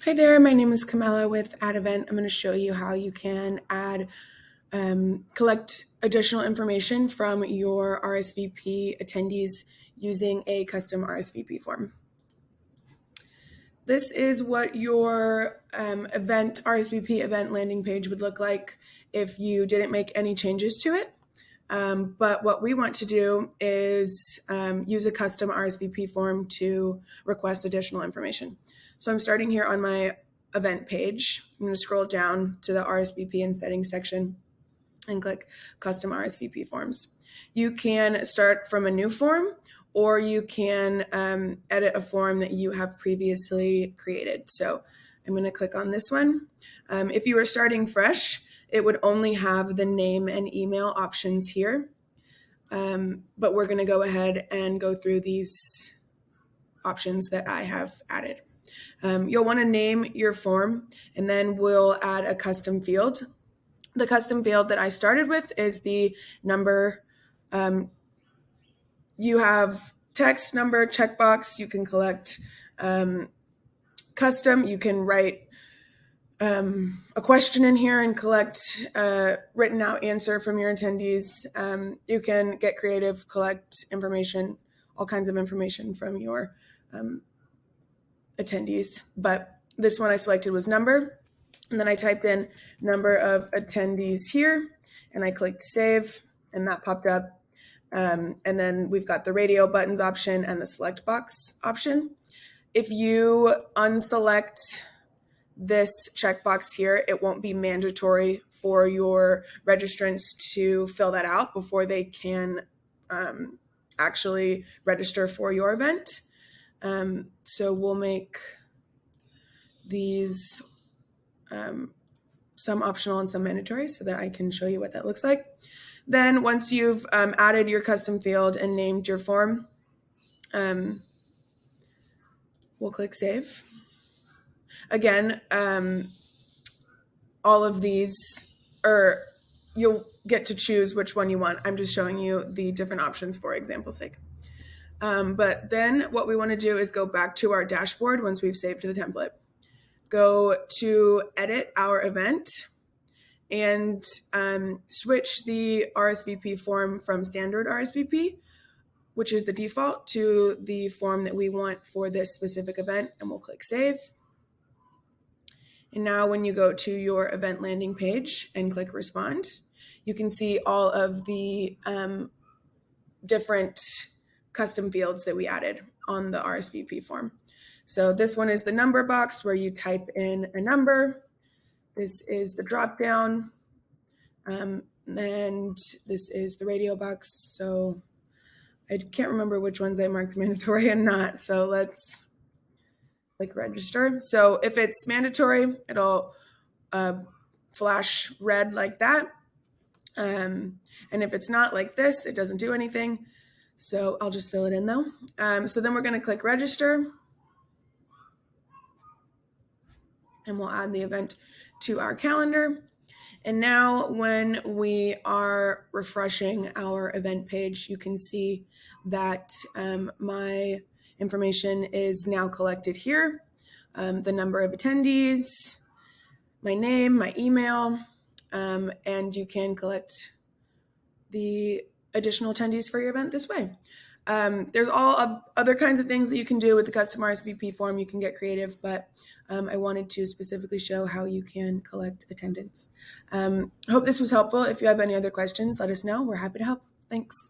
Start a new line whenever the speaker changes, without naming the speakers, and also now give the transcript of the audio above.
Hi there, my name is Kamala with AddEvent. I'm going to show you how you can collect additional information from your RSVP attendees using a custom RSVP form. This is what your RSVP event landing page would look like if you didn't make any changes to it. But what we want to do is use a custom RSVP form to request additional information. So I'm starting here on my event page. I'm going to scroll down to the RSVP and settings section and click custom RSVP forms. You can start from a new form, or you can edit a form that you have previously created. So I'm going to click on this one. If you were starting fresh, it would only have the name and email options here. But we're going to go ahead and go through these options that I have added. You'll want to name your form, and then we'll add a custom field. The custom field that I started with is the number. You have text, number, checkbox. You can collect custom. You can write a question in here and collect a written out answer from your attendees. You can get creative, collect information, all kinds of information from your attendees. But this one I selected was number, and then I typed in number of attendees here, and I clicked save, and that popped up. And then we've got the radio buttons option and the select box option. If you unselect this checkbox here, it won't be mandatory for your registrants to fill that out before they can actually register for your event. So we'll make these some optional and some mandatory so that I can show you what that looks like. Then once you've added your custom field and named your form, we'll click save. Again, all of these you'll get to choose which one you want. I'm just showing you the different options for example's sake. But then what we want to do is go back to our dashboard once we've saved the template. Go to edit our event and switch the RSVP form from standard RSVP, which is the default, to the form that we want for this specific event, and we'll click save. And now when you go to your event landing page and click respond, you can see all of the different custom fields that we added on the RSVP form. So this one is the number box where you type in a number. This is the drop down, and this is the radio box. So I can't remember which ones I marked mandatory and not. So let's click register. So if it's mandatory, it'll flash red like that. And if it's not like this, it doesn't do anything. So I'll just fill it in though. So then we're going to click register, and we'll add the event to our calendar. And now when we are refreshing our event page, you can see that my information is now collected here. The number of attendees, my name, my email, and you can collect the additional attendees for your event this way. There's all other kinds of things that you can do with the custom RSVP form. You can get creative, but I wanted to specifically show how you can collect attendance. I hope this was helpful. If you have any other questions, let us know. We're happy to help. Thanks.